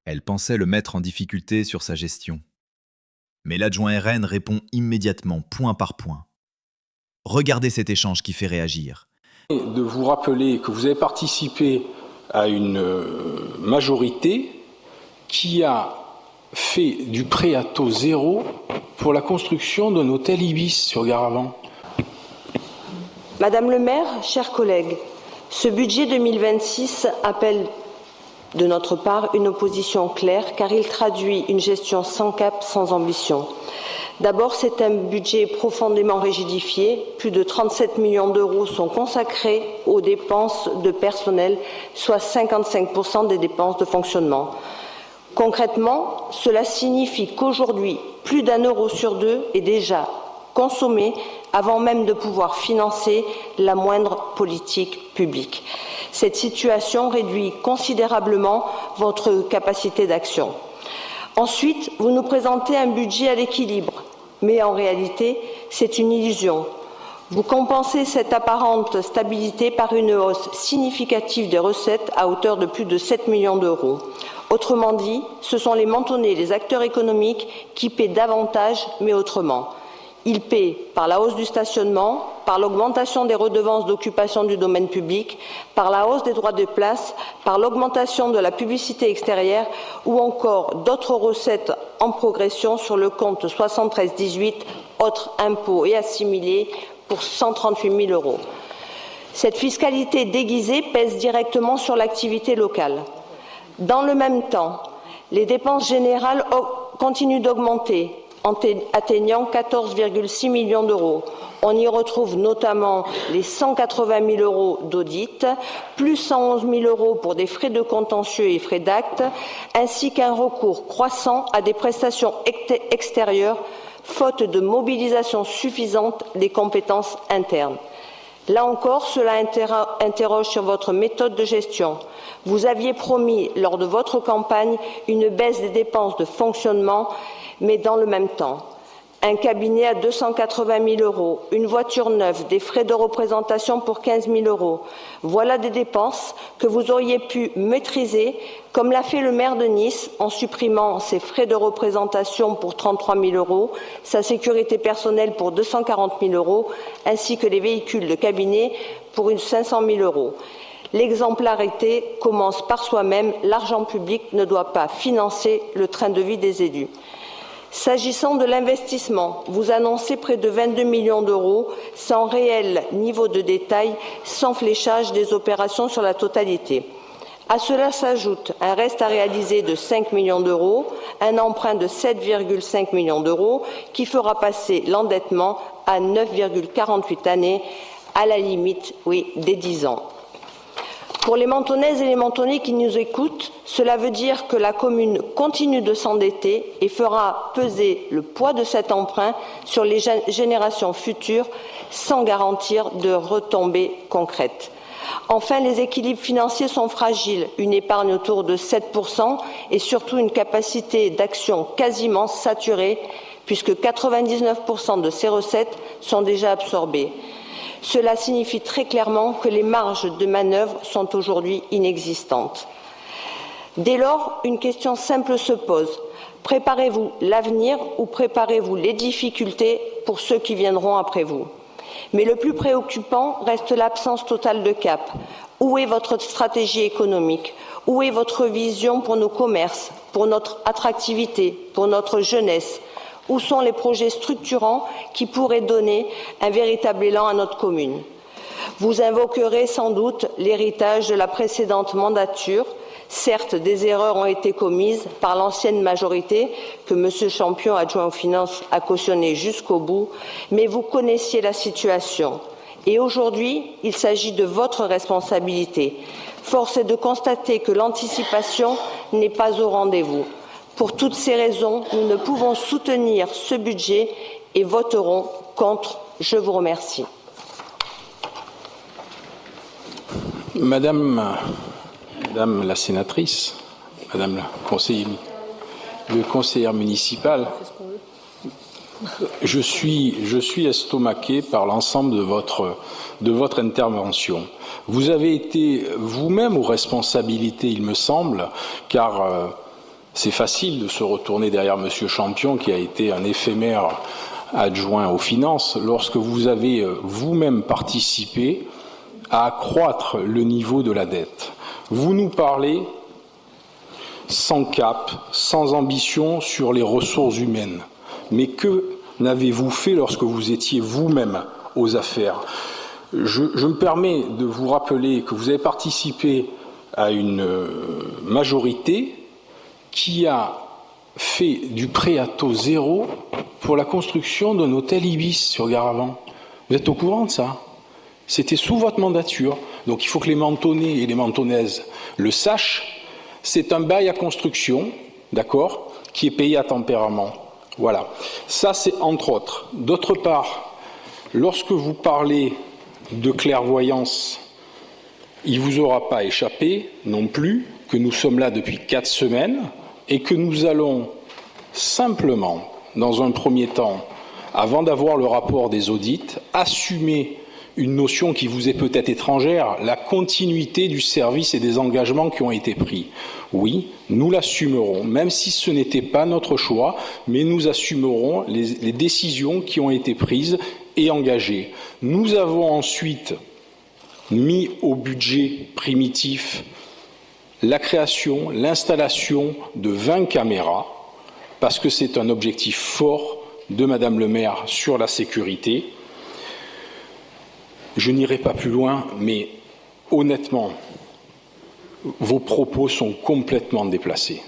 Elle pensait le mettre en difficulté sur sa gestion. Mais l'adjoint RN répond immédiatement, point par point. Regardez cet échange qui fait réagir. De vous rappeler que vous avez participé à une majorité qui a fait du prêt à taux zéro pour la construction d'un hôtel Ibis sur Garavan. Madame le maire, chers collègues, ce budget 2026 appelle de notre part une opposition claire car il traduit une gestion sans cap, sans ambition. D'abord, c'est un budget profondément rigidifié. Plus de 37 millions d'euros sont consacrés aux dépenses de personnel, soit 55% des dépenses de fonctionnement. Concrètement, cela signifie qu'aujourd'hui, plus d'1 euro sur 2 est déjà consommé avant même de pouvoir financer la moindre politique publique. Cette situation réduit considérablement votre capacité d'action. Ensuite, vous nous présentez un budget à l'équilibre, mais en réalité, c'est une illusion. Vous compensez cette apparente stabilité par une hausse significative des recettes à hauteur de plus de 7 millions d'euros. Autrement dit, ce sont les Mentonnais, les acteurs économiques, qui paient davantage, mais autrement. Ils paient par la hausse du stationnement, par l'augmentation des redevances d'occupation du domaine public, par la hausse des droits de place, par l'augmentation de la publicité extérieure ou encore d'autres recettes en progression sur le compte 73-18, autres impôts et assimilés pour 138 000 euros. Cette fiscalité déguisée pèse directement sur l'activité locale. Dans le même temps, les dépenses générales continuent d'augmenter, atteignant 14,6 millions d'euros. On y retrouve notamment les 180 000 euros d'audit, plus 111 000 euros pour des frais de contentieux et frais d'acte, ainsi qu'un recours croissant à des prestations extérieures, faute de mobilisation suffisante des compétences internes. Là encore, cela interroge sur votre méthode de gestion. Vous aviez promis, lors de votre campagne, une baisse des dépenses de fonctionnement, mais dans le même temps, un cabinet à 280 000 euros, une voiture neuve, des frais de représentation pour 15 000 euros. Voilà des dépenses que vous auriez pu maîtriser, comme l'a fait le maire de Nice en supprimant ses frais de représentation pour 33 000 euros, sa sécurité personnelle pour 240 000 euros, ainsi que les véhicules de cabinet pour 500 000 euros. L'exemplarité commence par soi-même. L'argent public ne doit pas financer le train de vie des élus. S'agissant de l'investissement, vous annoncez près de 22 millions d'euros, sans réel niveau de détail, sans fléchage des opérations sur la totalité. À cela s'ajoute un reste à réaliser de 5 millions d'euros, un emprunt de 7,5 millions d'euros qui fera passer l'endettement à 9,48 années, à la limite, oui, des 10 ans. Pour les Mentonnaises et les Mentonnais qui nous écoutent, cela veut dire que la commune continue de s'endetter et fera peser le poids de cet emprunt sur les générations futures sans garantir de retombées concrètes. Enfin, les équilibres financiers sont fragiles, une épargne autour de 7% et surtout une capacité d'action quasiment saturée puisque 99% de ces recettes sont déjà absorbées. Cela signifie très clairement que les marges de manœuvre sont aujourd'hui inexistantes. Dès lors, une question simple se pose. Préparez-vous l'avenir ou préparez-vous les difficultés pour ceux qui viendront après vous? Mais le plus préoccupant reste l'absence totale de cap. Où est votre stratégie économique? Où est votre vision pour nos commerces, pour notre attractivité, pour notre jeunesse? Où sont les projets structurants qui pourraient donner un véritable élan à notre commune? Vous invoquerez sans doute l'héritage de la précédente mandature. Certes, des erreurs ont été commises par l'ancienne majorité que M. Champion, adjoint aux finances, a cautionné jusqu'au bout, mais vous connaissiez la situation. Et aujourd'hui, il s'agit de votre responsabilité. Force est de constater que l'anticipation n'est pas au rendez-vous. Pour toutes ces raisons, nous ne pouvons soutenir ce budget et voterons contre. Je vous remercie. Madame la sénatrice, Madame la conseillère municipale, je suis estomaqué par l'ensemble de votre intervention. Vous avez été vous-même aux responsabilités, il me semble, car C'est facile de se retourner derrière M. Champion, qui a été un éphémère adjoint aux finances, lorsque vous avez vous-même participé à accroître le niveau de la dette. Vous nous parlez sans cap, sans ambition sur les ressources humaines. Mais que n'avez-vous fait lorsque vous étiez vous-même aux affaires ? Je me permets de vous rappeler que vous avez participé à une majorité qui a fait du prêt à taux zéro pour la construction d'un hôtel Ibis sur Garavan. Vous êtes au courant de ça ? C'était sous votre mandature. Donc il faut que les Mentonnais et les Mentonnaises le sachent. C'est un bail à construction, d'accord, qui est payé à tempérament. Voilà. Ça, c'est entre autres. D'autre part, lorsque vous parlez de clairvoyance, il ne vous aura pas échappé non plus que nous sommes là depuis 4 semaines et que nous allons simplement, dans un premier temps, avant d'avoir le rapport des audits, assumer une notion qui vous est peut-être étrangère, la continuité du service et des engagements qui ont été pris. Oui, nous l'assumerons, même si ce n'était pas notre choix, mais nous assumerons les décisions qui ont été prises et engagées. Nous avons ensuite mis au budget primitif la création, l'installation de 20 caméras, parce que c'est un objectif fort de Madame le maire sur la sécurité. Je n'irai pas plus loin, mais honnêtement, vos propos sont complètement déplacés.